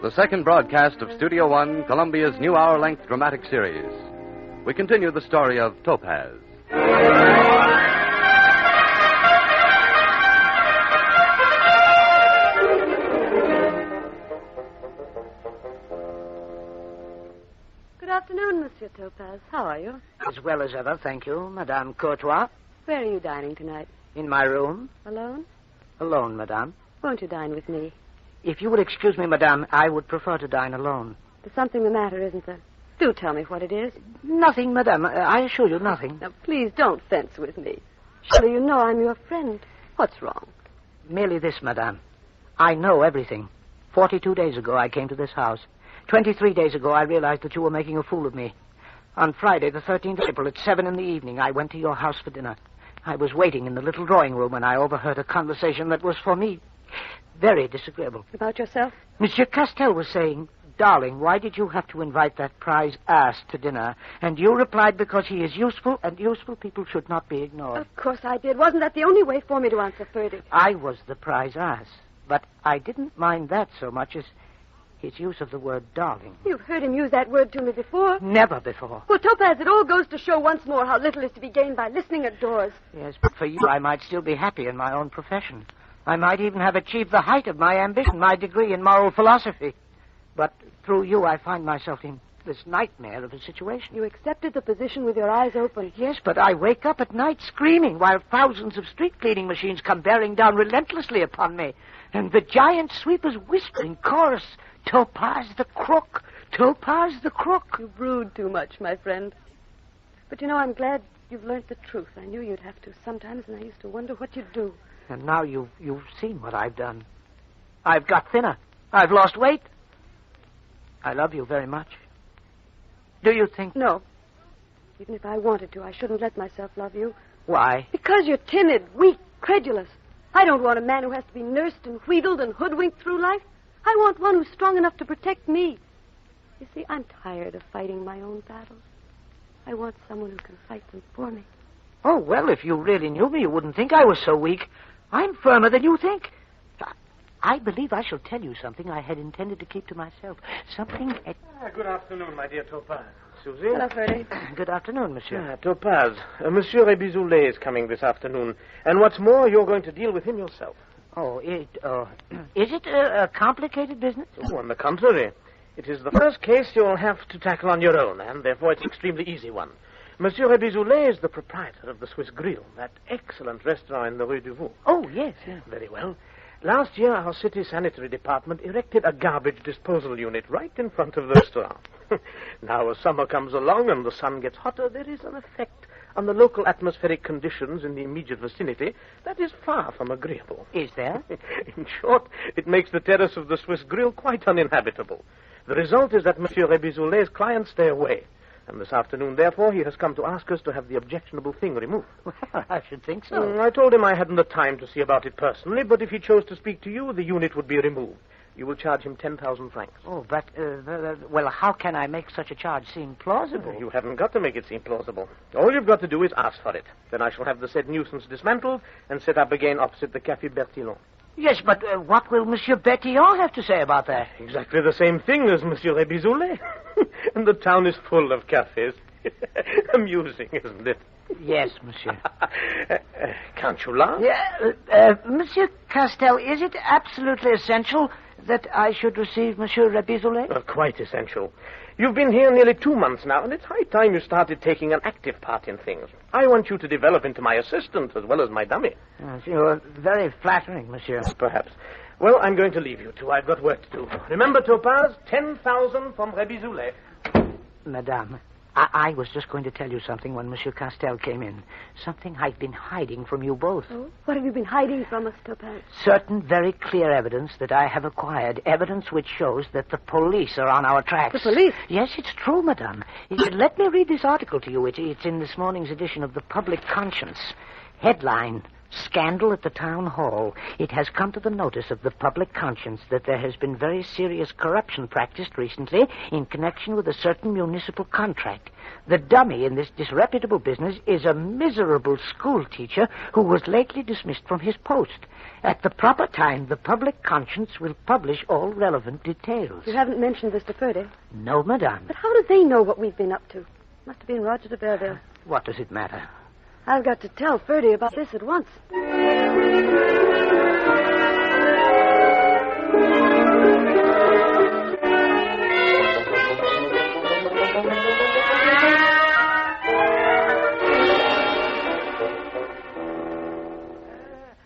The second broadcast of Studio One, Columbia's new hour-length dramatic series. We continue the story of Topaz.
Good afternoon, Monsieur Topaz. How are you?
As well as ever, thank you, Madame Courtois.
Where are you dining tonight?
In my room.
Alone?
Alone, madame.
Won't you dine with me?
If you would excuse me, madame, I would prefer to dine alone.
There's something the matter, isn't there? Do tell me what it is.
Nothing, madame. I assure you, nothing.
Now, please don't fence with me. Surely you know I'm your friend. What's wrong?
Merely this, madame. I know everything. 42 days ago, I came to this house. 23 days ago, I realized that you were making a fool of me. On Friday, the 13th of April, at 7 in the evening, I went to your house for dinner. I was waiting in the little drawing room, and I overheard a conversation that was, for me, very disagreeable.
About yourself?
Monsieur Castell was saying, "Darling, why did you have to invite that prize ass to dinner?" And you replied, "Because he is useful, and useful people should not be ignored."
Of course I did. Wasn't that the only way for me to answer Ferdy?
I was the prize ass, but I didn't mind that so much as his use of the word darling.
You've heard him use that word to me before.
Never before.
Well, Topaz, it all goes to show once more how little is to be gained by listening at doors.
Yes, but for you, I might still be happy in my own profession. I might even have achieved the height of my ambition, my degree in moral philosophy. But through you, I find myself in this nightmare of a situation.
You accepted the position with your eyes open.
Yes, but I wake up at night screaming while thousands of street cleaning machines come bearing down relentlessly upon me. And the giant sweepers whisper in chorus, "Topaz the crook, Topaz the crook."
You brood too much, my friend. But you know, I'm glad You've learnt the truth. I knew you'd have to sometimes, and I used to wonder what you'd do.
And now you've seen what I've done. I've got thinner. I've lost weight. I love you very much. Do you think...
No. Even if I wanted to, I shouldn't let myself love you.
Why?
Because you're timid, weak, credulous. I don't want a man who has to be nursed and wheedled and hoodwinked through life. I want one who's strong enough to protect me. You see, I'm tired of fighting my own battles. I want someone who can fight them for me.
Oh, well, if you really knew me, you wouldn't think I was so weak. I'm firmer than you think. I believe I shall tell you something I had intended to keep to myself. Something at...
Good afternoon, my dear Topaz. Susie?
Hello, Ferdy.
Good afternoon, monsieur.
Topaz. Monsieur Rebizoulet is coming this afternoon. And what's more, you're going to deal with him yourself.
Oh, is it a complicated business?
Oh, on the contrary. It is the first case you'll have to tackle on your own, and therefore it's an extremely easy one. Monsieur Rebizoulet is the proprietor of the Swiss Grill, that excellent restaurant in the Rue du Veau.
Oh, yes.
Very well. Last year, our city sanitary department erected a garbage disposal unit right in front of the restaurant. Now, as summer comes along and the sun gets hotter, there is an effect on the local atmospheric conditions in the immediate vicinity that is far from agreeable.
Is there?
In short, it makes the terrace of the Swiss Grill quite uninhabitable. The result is that Monsieur Rebizoulet's clients stay away. And this afternoon, therefore, he has come to ask us to have the objectionable thing removed.
Well, I should think so.
I told him I hadn't the time to see about it personally, but if he chose to speak to you, the unit would be removed. You will charge him 10,000 francs.
Oh, but, well, how can I make such a charge seem plausible?
You haven't got to make it seem plausible. All you've got to do is ask for it. Then I shall have the said nuisance dismantled and set up again opposite the Café Bertillon.
Yes, but what will Monsieur Bertillon have to say about that?
Exactly the same thing as Monsieur Rebizoulet. And the town is full of cafes. Amusing, isn't it?
Yes, monsieur.
Can't you laugh?
Yeah, Monsieur Castel, is it absolutely essential that I should receive Monsieur Rebizoulet?
Quite essential. You've been here nearly 2 months now, and it's high time you started taking an active part in things. I want you to develop into my assistant as well as my dummy.
You're very flattering, monsieur.
Perhaps. Well, I'm going to leave you two. I've got work to do. Remember, Topaz, 10,000 from Rebizoulet.
Madame, I was just going to tell you something when Monsieur Castel came in. Something I've been hiding from you both.
Oh, what have you been hiding from us, Topaz?
Certain very clear evidence that I have acquired. Evidence which shows that the police are on our tracks.
The police?
Yes, it's true, madame. Let me read this article to you. It's in this morning's edition of the Public Conscience. Headline: Scandal at the town hall. It has come to the notice of the public conscience that there has been very serious corruption practiced recently in connection with a certain municipal contract. The dummy in this disreputable business is a miserable school teacher who was lately dismissed from his post. At the proper time, the public conscience will publish all relevant details.
You haven't mentioned this to Ferdy.
No, madame.
But how do they know what we've been up to? Must have been Roger de Berville.
What does it matter?
I've got to tell Ferdy about this at once.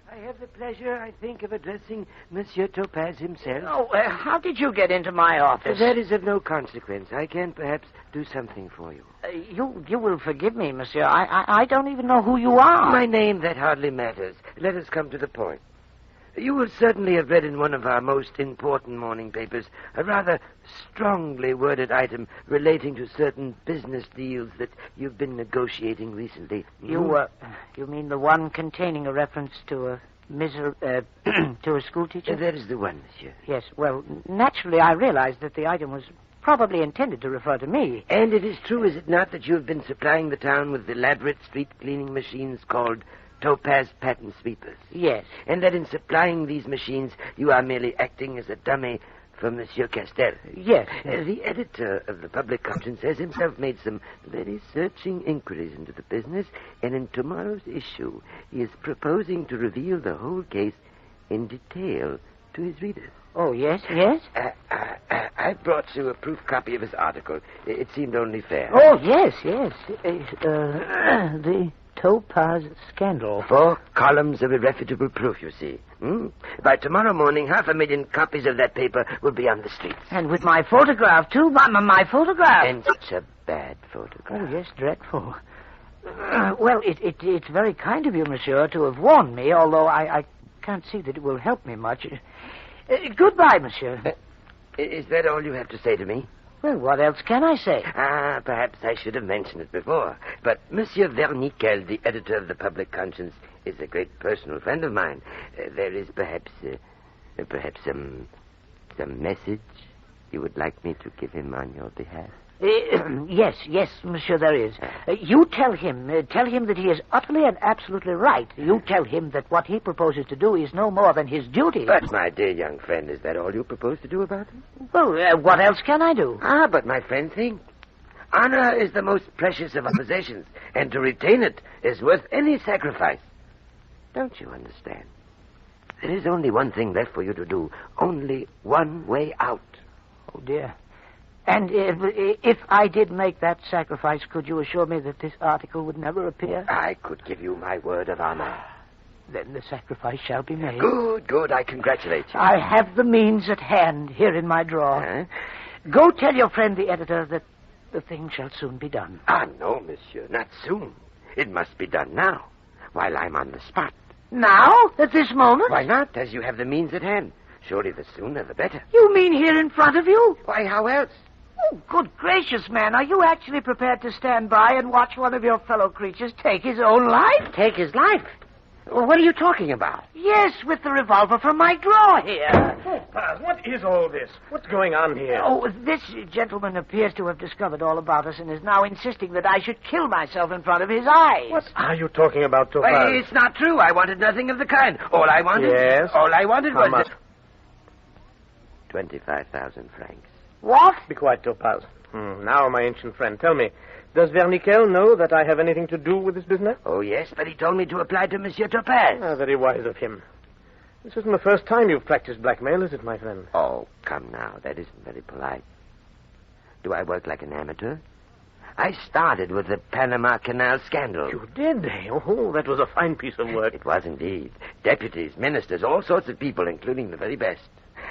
I have the pleasure, I think, of addressing Monsieur Topaz himself.
Oh, how did you get into my office?
That is of no consequence. I can perhaps do something for you.
You will forgive me, monsieur. I don't even know who you are.
My name, that hardly matters. Let us come to the point. You will certainly have read in one of our most important morning papers a rather strongly worded item relating to certain business deals that you've been negotiating recently.
You mean the one containing a reference to a to a school teacher?
That is the one, monsieur.
Yes, well, naturally I realized that the item was probably intended to refer to me.
And it is true, is it not, that you have been supplying the town with elaborate street-cleaning machines called Topaz pattern sweepers?
Yes.
And that in supplying these machines, you are merely acting as a dummy for Monsieur Castel?
Yes.
The editor of the Public Conscience has himself made some very searching inquiries into the business, and in tomorrow's issue, he is proposing to reveal the whole case in detail to his readers.
Oh, yes, yes?
I brought you a proof copy of his article. It seemed only fair.
Oh, yes, yes. The Topaz scandal.
4 columns of irrefutable proof, you see. By tomorrow morning, 500,000 copies of that paper will be on the streets.
And with my photograph, too. My photograph.
And such a bad photograph.
Oh, yes, dreadful. Well, it's very kind of you, monsieur, to have warned me, although I can't see that it will help me much. Goodbye, monsieur.
Is that all you have to say to me?
Well, what else can I say?
Perhaps I should have mentioned it before. But Monsieur Vernickel, the editor of the Public Conscience, is a great personal friend of mine. There is perhaps some message you would like me to give him on your behalf.
Yes, monsieur, there is. You tell him that he is utterly and absolutely right. You tell him that what he proposes to do is no more than his duty.
But, my dear young friend, is that all you propose to do about it?
Well, what else can I do?
But my friend, think. Honor is the most precious of our possessions, and to retain it is worth any sacrifice. Don't you understand? There is only one thing left for you to do. Only one way out.
Oh, dear. And if I did make that sacrifice, could you assure me that this article would never appear?
I could give you my word of honor.
Then the sacrifice shall be made.
Good. I congratulate you.
I have the means at hand here in my drawer. Go tell your friend the editor that the thing shall soon be done.
No, monsieur, not soon. It must be done now, while I'm on the spot.
Now? At this moment?
Why not, as you have the means at hand? Surely the sooner the better.
You mean here in front of you?
Why, how else?
Oh, good gracious, man. Are you actually prepared to stand by and watch one of your fellow creatures take his own life?
Take his life? Well, what are you talking about?
Yes, with the revolver from my drawer here.
Topaz, what is all this? What's going on here?
Oh, this gentleman appears to have discovered all about us and is now insisting that I should kill myself in front of his eyes.
What are you talking about, Topaz?
Well, it's not true. I wanted nothing of the kind. All I wanted
How
was...
much?
25,000 francs.
What?
Be quiet, Topaz. Now, my ancient friend, tell me, does Vernickel know that I have anything to do with this business?
Oh, yes, but he told me to apply to Monsieur Topaz.
Very wise of him. This isn't the first time you've practiced blackmail, is it, my friend?
Oh, come now. That isn't very polite. Do I work like an amateur? I started with the Panama Canal scandal.
You did? Oh, that was a fine piece of work.
It was indeed. Deputies, ministers, all sorts of people, including the very best.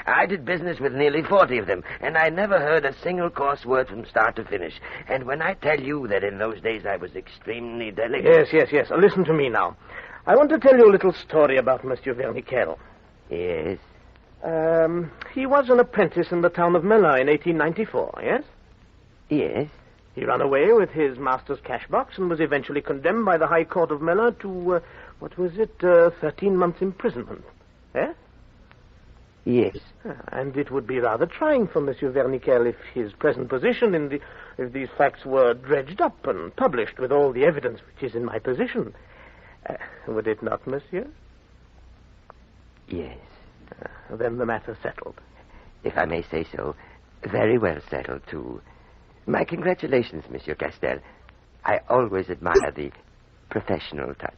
I did business with nearly 40 of them, and I never heard a single coarse word from start to finish. And when I tell you that in those days I was extremely delicate...
Yes. Listen to me now. I want to tell you a little story about Monsieur Vernickel.
Yes?
He was an apprentice in the town of Melun in 1894, yes?
Yes.
He ran away with his master's cash box and was eventually condemned by the High Court of Melun to, 13 months imprisonment. Eh?
Yes.
And it would be rather trying for Monsieur Vernickel if his present position if these facts were dredged up and published with all the evidence which is in my possession. Would it not, monsieur?
Yes.
Then the matter settled.
If I may say so, very well settled, too. My congratulations, Monsieur Castel. I always admire the professional touch.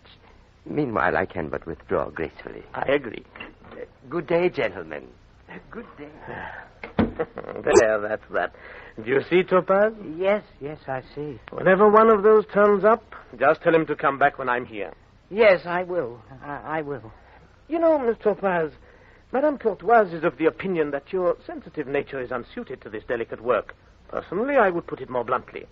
Meanwhile, I can but withdraw gracefully.
I agree.
Good day, gentlemen. Good day.
There, that's that. Do you see, Topaz?
Yes, I see.
Whenever one of those turns up, just tell him to come back when I'm here.
Yes, I will. I will.
You know, Miss Topaz, Madame Courtoise is of the opinion that your sensitive nature is unsuited to this delicate work. Personally, I would put it more bluntly.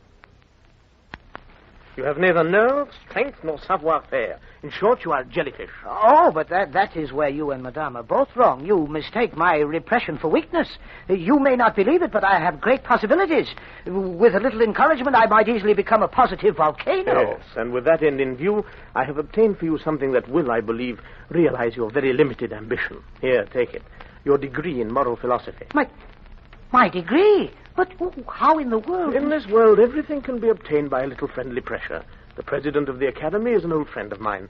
You have neither nerve, strength, nor savoir-faire. In short, you are jellyfish.
Oh, but that is where you and Madame are both wrong. You mistake my repression for weakness. You may not believe it, but I have great possibilities. With a little encouragement, I might easily become a positive volcano.
Yes, and with that end in view, I have obtained for you something that will, I believe, realize your very limited ambition. Here, take it. Your degree in moral philosophy.
My degree? But how in the world?
In this world, everything can be obtained by a little friendly pressure. The president of the academy is an old friend of mine.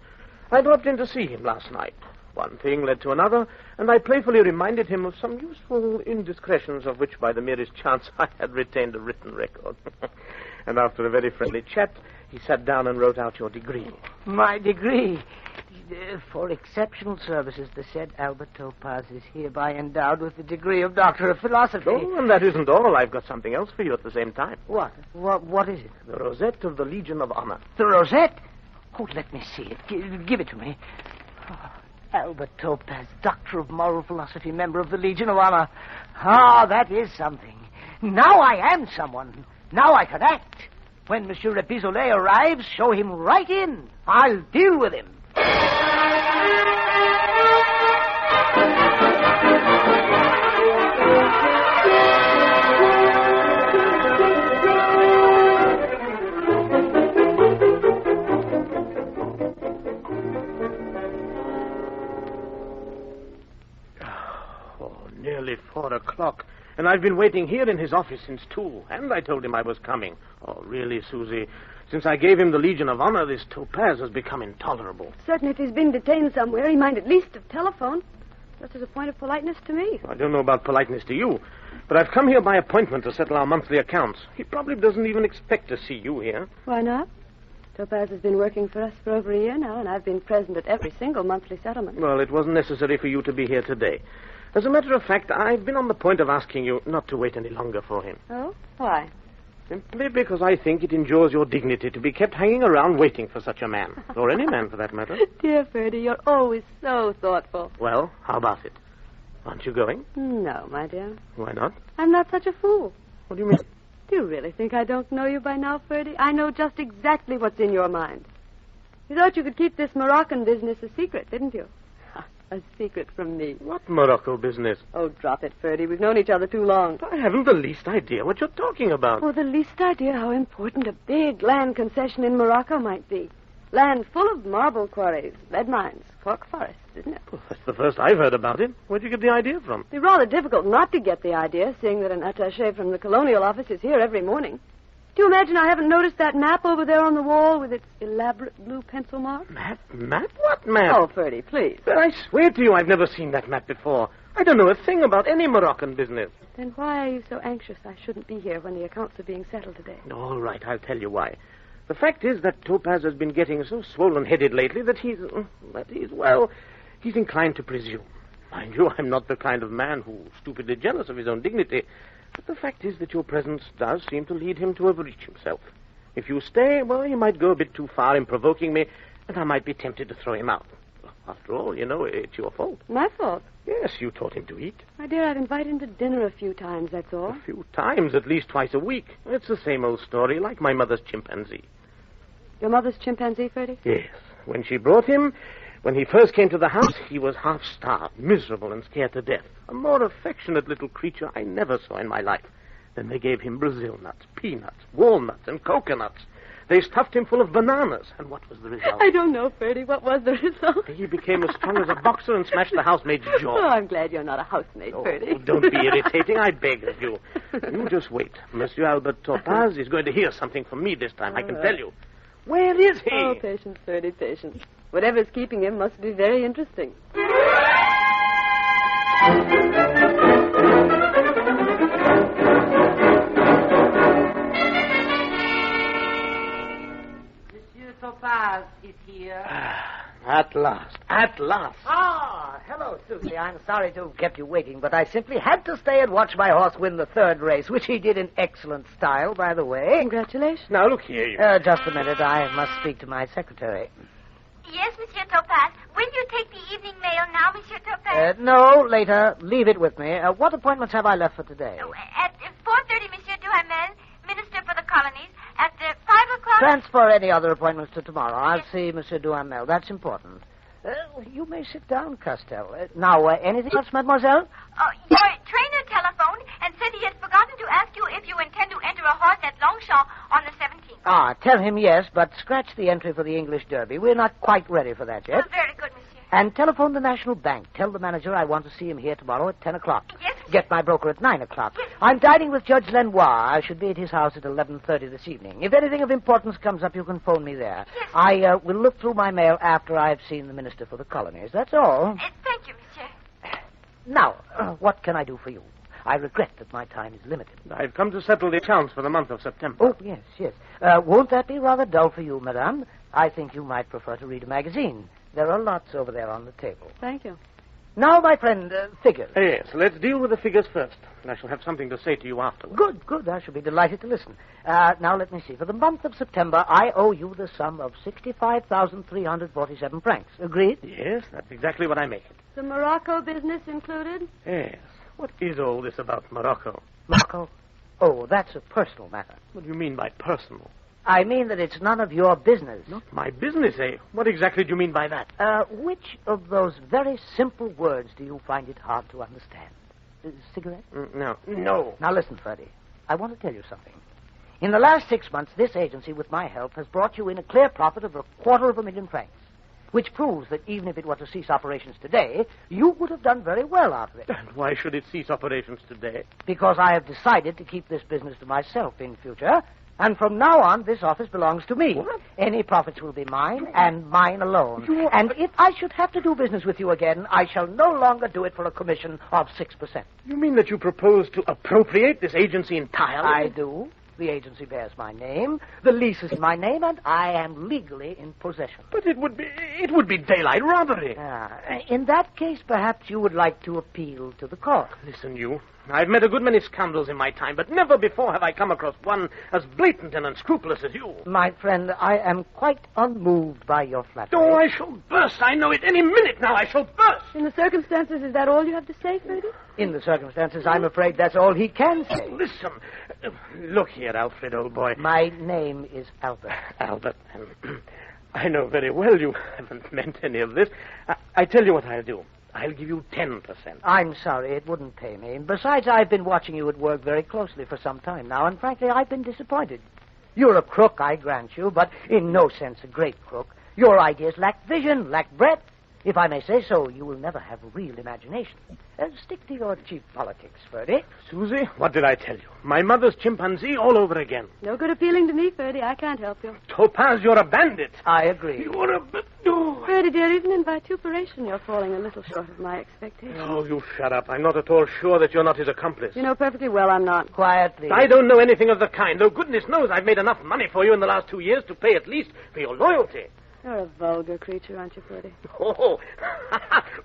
I dropped in to see him last night. One thing led to another, and I playfully reminded him of some useful indiscretions of which, by the merest chance, I had retained a written record. And after a very friendly chat, he sat down and wrote out your degree.
My degree? For exceptional services, the said Albert Topaz is hereby endowed with the degree of Doctor of Philosophy.
Oh, and that isn't all. I've got something else for you at the same time.
What? What is it?
The rosette of the Legion of Honor.
The rosette? Oh, let me see it. Give it to me. Oh, Albert Topaz, Doctor of Moral Philosophy, member of the Legion of Honor. Ah, that is something. Now I am someone. Now I can act. When Monsieur Repisolet arrives, show him right in. I'll deal with him.
Nearly 4 o'clock, and I've been waiting here in his office since 2, and I told him I was coming. Oh, really, Susie, since I gave him the Legion of Honor, this Topaz has become intolerable.
Certainly, if he's been detained somewhere, he might at least have telephoned. Just as a point of politeness to me.
I don't know about politeness to you, but I've come here by appointment to settle our monthly accounts. He probably doesn't even expect to see you here.
Why not? Topaz has been working for us for over a year now, and I've been present at every single monthly settlement.
Well, it wasn't necessary for you to be here today. As a matter of fact, I've been on the point of asking you not to wait any longer for him.
Oh? Why?
Simply because I think it injures your dignity to be kept hanging around waiting for such a man. Or any man, for that matter.
Dear Ferdy, you're always so thoughtful.
Well, how about it? Aren't you going?
No, my dear.
Why not?
I'm not such a fool.
What do you mean?
Do you really think I don't know you by now, Ferdy? I know just exactly what's in your mind. You thought you could keep this Moroccan business a secret, didn't you? A secret from me.
What Morocco business?
Oh, drop it, Ferdy. We've known each other too long.
I haven't the least idea what you're talking about.
Oh, the least idea how important a big land concession in Morocco might be. Land full of marble quarries, lead mines, cork forests, isn't it?
Well, that's the first I've heard about it. Where'd you get the idea from?
It'd be rather difficult not to get the idea, seeing that an attaché from the colonial office is here every morning. Do you imagine I haven't noticed that map over there on the wall with its elaborate blue pencil mark?
Map? Map? What map?
Oh, Ferdy, please.
But I swear to you I've never seen that map before. I don't know a thing about any Moroccan business.
Then why are you so anxious I shouldn't be here when the accounts are being settled today?
All right, I'll tell you why. The fact is that Topaz has been getting so swollen-headed lately that he's inclined to presume. Mind you, I'm not the kind of man who's stupidly jealous of his own dignity. But the fact is that your presence does seem to lead him to overreach himself. If you stay, well, he might go a bit too far in provoking me, and I might be tempted to throw him out. After all, you know, it's your fault.
My fault?
Yes, you taught him to eat.
My dear, I've invited him to dinner a few times, that's all.
A few times, at least twice a week. It's the same old story, like my mother's chimpanzee.
Your mother's chimpanzee, Ferdy?
Yes. When she brought him, when he first came to the house, he was half-starved, miserable, and scared to death. A more affectionate little creature I never saw in my life. Then they gave him Brazil nuts, peanuts, walnuts, and coconuts. They stuffed him full of bananas. And what was the result?
I don't know, Ferdy. What was the result?
He became as strong as a boxer and smashed the housemaid's jaw.
Oh, I'm glad you're not a housemaid, Ferdy.
Oh, don't be irritating, I beg of you. You just wait. Monsieur Albert Topaz is going to hear something from me this time, I can tell you. Where is he?
Oh, patience, Ferdy, patience. Whatever's keeping him must be very interesting.
Monsieur Topaz is here.
At last. At last.
Ah, hello, Susie. I'm sorry to have kept you waiting, but I simply had to stay and watch my horse win the third race, which he did in excellent style, by the way.
Congratulations.
Now, look here, you.
Just a minute. I must speak to my secretary.
Yes, Monsieur Topaz. Will you take the evening mail now, Monsieur Topaz?
No, later. Leave it with me. What appointments have I left for today?
At 4:30, Monsieur Duhamel, Minister for the Colonies. At 5 o'clock...
Transfer any other appointments to tomorrow. I'll see Monsieur Duhamel. That's important. You may sit down, Castell. Now, anything else, mademoiselle?
Your trainer telephoned and said he had forgotten to ask you if you intend to enter a horse at Longshaw on the 17th.
Tell him yes, but scratch the entry for the English Derby. We're not quite ready for that yet.
Very good, Monsieur.
And telephone the National Bank. Tell the manager I want to see him here tomorrow at 10 o'clock.
Yes, Monsieur.
Get my broker at 9 o'clock. Yes. I'm dining with Judge Lenoir. I should be at his house at 11:30 this evening. If anything of importance comes up, you can phone me there.
Yes.
I will look through my mail after I've seen the Minister for the Colonies. That's all.
Thank you, Monsieur.
Now, what can I do for you? I regret that my time is limited.
I've come to settle the accounts for the month of September.
Oh, yes. Won't that be rather dull for you, madame? I think you might prefer to read a magazine. There are lots over there on the table.
Thank you.
Now, my friend, figures.
Yes, let's deal with the figures first. I shall have something to say to you afterwards.
Good. I shall be delighted to listen. Now, let me see. For the month of September, I owe you the sum of 65,347 francs. Agreed?
Yes, that's exactly what I make it.
The Morocco business included?
Yes. What is all this about Morocco?
Morocco? Oh, that's a personal matter.
What do you mean by personal?
I mean that it's none of your business.
Not my business, eh? What exactly do you mean by that?
Which of those very simple words do you find it hard to understand? Cigarette?
No. No.
Now listen, Freddie. I want to tell you something. In the last 6 months, this agency, with my help, has brought you in a clear profit of $250,000, which proves that even if it were to cease operations today, you would have done very well out of it.
And why should it cease operations today?
Because I have decided to keep this business to myself in future, and from now on, this office belongs to me.
What?
Any profits will be mine, and mine alone. And if I should have to do business with you again, I shall no longer do it for a commission of 6%.
You mean that you propose to appropriate this agency entirely?
I do. The agency bears my name, the lease is in my name, and I am legally in possession.
But it would be daylight robbery.
In that case, perhaps you would like to appeal to the court.
Listen, you. I've met a good many scoundrels in my time, but never before have I come across one as blatant and unscrupulous as you.
My friend, I am quite unmoved by your flattery.
Oh, I shall burst. I know it. Any minute now, I shall burst.
In the circumstances, is that all you have to say, Ferdy?
In the circumstances, I'm afraid that's all he can say.
Listen. Look here, Alfred, old boy.
My name is Albert.
Albert. I know very well you haven't meant any of this. I tell you what I'll do. I'll give you 10%.
I'm sorry, it wouldn't pay me. Besides, I've been watching you at work very closely for some time now, and frankly, I've been disappointed. You're a crook, I grant you, but in no sense a great crook. Your ideas lack vision, lack breadth. If I may say so, you will never have real imagination. Stick to your cheap politics, Ferdy.
Susie, what did I tell you? My mother's chimpanzee all over again.
No good appealing to me, Ferdy. I can't help you.
Topaz, you're a bandit.
I agree.
You're a... Oh.
Ferdy, dear, even in vituperation, you're falling a little short of my expectations.
Oh, you shut up. I'm not at all sure that you're not his accomplice.
You know perfectly well I'm not.
Quietly.
I don't know anything of the kind, though goodness knows I've made enough money for you in the last 2 years to pay at least for your loyalty.
You're a vulgar creature, aren't you, Ferdy?
Oh,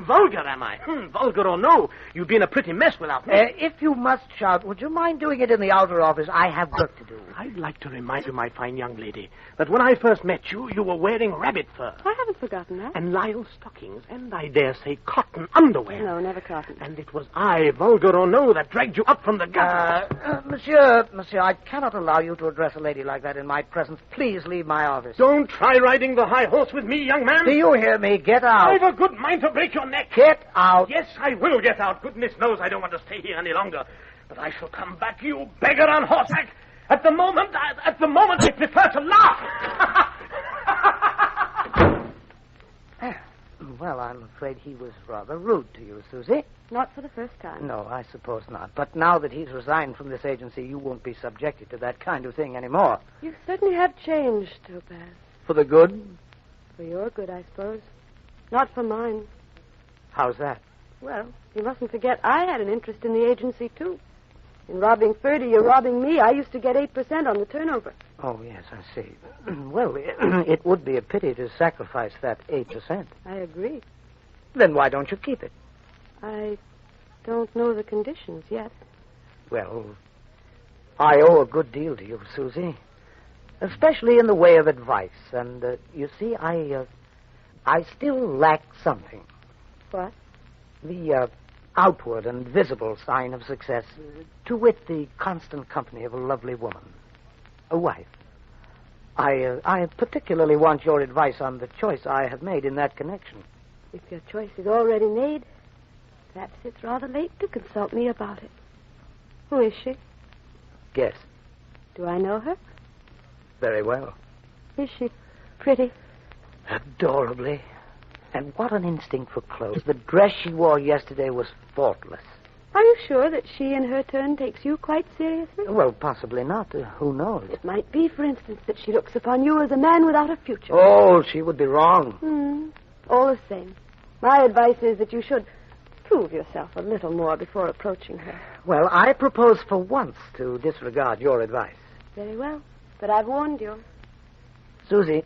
vulgar, am I? Vulgar or no, you'd be in a pretty mess without me.
If you must shout, would you mind doing it in the outer office? I have work to do.
I'd like to remind you, my fine young lady, that when I first met you, you were wearing rabbit fur.
I haven't forgotten that.
And lisle stockings, and I dare say cotton underwear.
No, never cotton.
And it was I, vulgar or no, that dragged you up from the gutter.
Monsieur, I cannot allow you to address a lady like that in my presence. Please leave my office.
Don't try riding the high horse with me, young man.
Do you hear me? Get out.
I've a good mind to break your neck.
Get out.
Yes, I will get out. Goodness knows I don't want to stay here any longer. But I shall come back, you beggar on horseback. At the moment, I prefer to laugh.
Well, I'm afraid he was rather rude to you, Susie.
Not for the first time.
No, I suppose not. But now that he's resigned from this agency, you won't be subjected to that kind of thing anymore.
You certainly have changed, Topaz.
For the good?
For your good, I suppose. Not for mine.
How's that?
Well, you mustn't forget I had an interest in the agency, too. In robbing Ferdy, you're robbing me. I used to get 8% on the turnover.
Oh, yes, I see. Well, it would be a pity to sacrifice that 8%.
I agree.
Then why don't you keep it?
I don't know the conditions yet.
Well, I owe a good deal to you, Susie. Especially in the way of advice. And, you see, I still lack something.
What?
The, outward and visible sign of success, to wit, the constant company of a lovely woman, a wife. I particularly want your advice on the choice I have made in that connection.
If your choice is already made, perhaps it's rather late to consult me about it. Who is she?
Guess.
Do I know her?
Very well.
Is she pretty?
Adorably. And what an instinct for clothes. The dress she wore yesterday was faultless.
Are you sure that she, in her turn, takes you quite seriously?
Well, possibly not. Who knows?
It might be, for instance, that she looks upon you as a man without a future.
Oh, she would be wrong.
All the same. My advice is that you should prove yourself a little more before approaching her.
Well, I propose for once to disregard your advice.
Very well. But I've warned you.
Susie,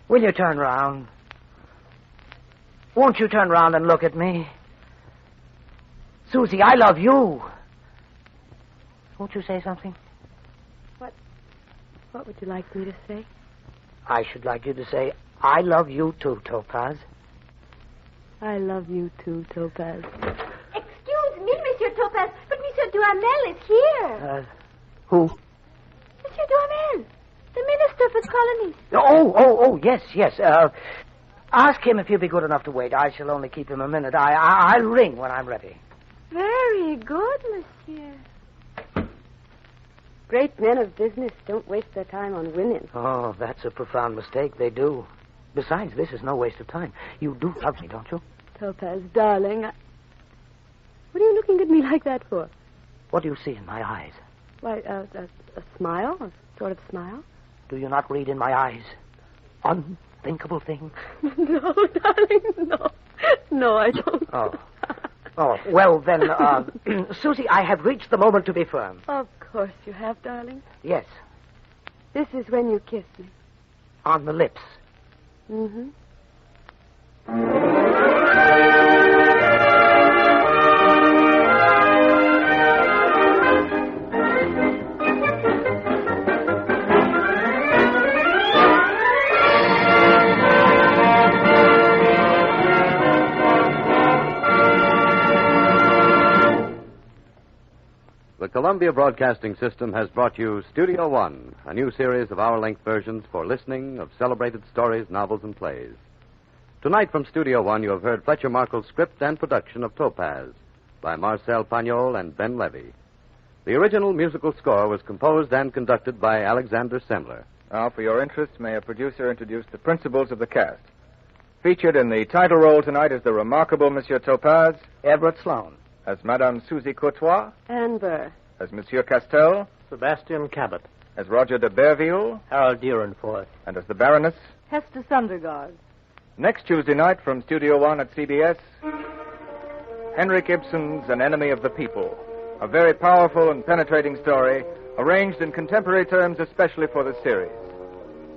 will you turn round? Won't you turn round and look at me? Susie, I love you. Won't you say something?
What would you like me to say?
I should like you to say, I love you too, Topaz.
I love you too, Topaz.
Excuse me, Monsieur Topaz, but Monsieur Duhamel is here.
Who?
Monsieur Duhamel, the minister for the colonies.
Oh, yes. Ask him if he'll be good enough to wait. I shall only keep him a minute. I'll ring when I'm ready.
Very good, monsieur.
Great men of business don't waste their time on women.
Oh, that's a profound mistake. They do. Besides, this is no waste of time. You do love me, don't you?
Topaz, darling. What are you looking at me like that for?
What do you see in my eyes?
Why, a smile? A sort of smile?
Do you not read in my eyes unthinkable things?
No, darling, no. No, I don't.
Oh, well, then, Susie, I have reached the moment to be firm.
Of course you have, darling.
Yes,
This is when you kiss me.
on the lips.
Mm-hmm.
The Columbia Broadcasting System has brought you Studio One, a new series of hour-length versions for listening of celebrated stories, novels, and plays. Tonight from Studio One, you have heard Fletcher Markle's script and production of Topaz by Marcel Pagnol and Ben Levy. The original musical score was composed and conducted by Alexander Semmler.
Now, for your interest, may a producer introduce the principals of the cast. Featured in the title role tonight is the remarkable Monsieur Topaz,
Everett Sloane.
as Madame Susie Courtois,
Anne Burr.
as Monsieur Castel,
Sebastian Cabot.
as Roger de Berville,
Harold Deerenforth.
and as the Baroness.
Hester Sundergaard.
Next Tuesday night from Studio One at CBS, Henrik Ibsen's An Enemy of the People. A very powerful and penetrating story, arranged in contemporary terms especially for this series.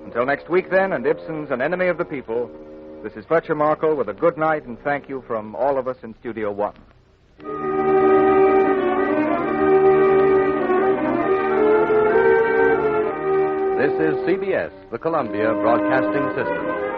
Until next week, then, and Ibsen's An Enemy of the People, this is Fletcher Markle with a good night and thank you from all of us in Studio One.
This is CBS, the Columbia Broadcasting System.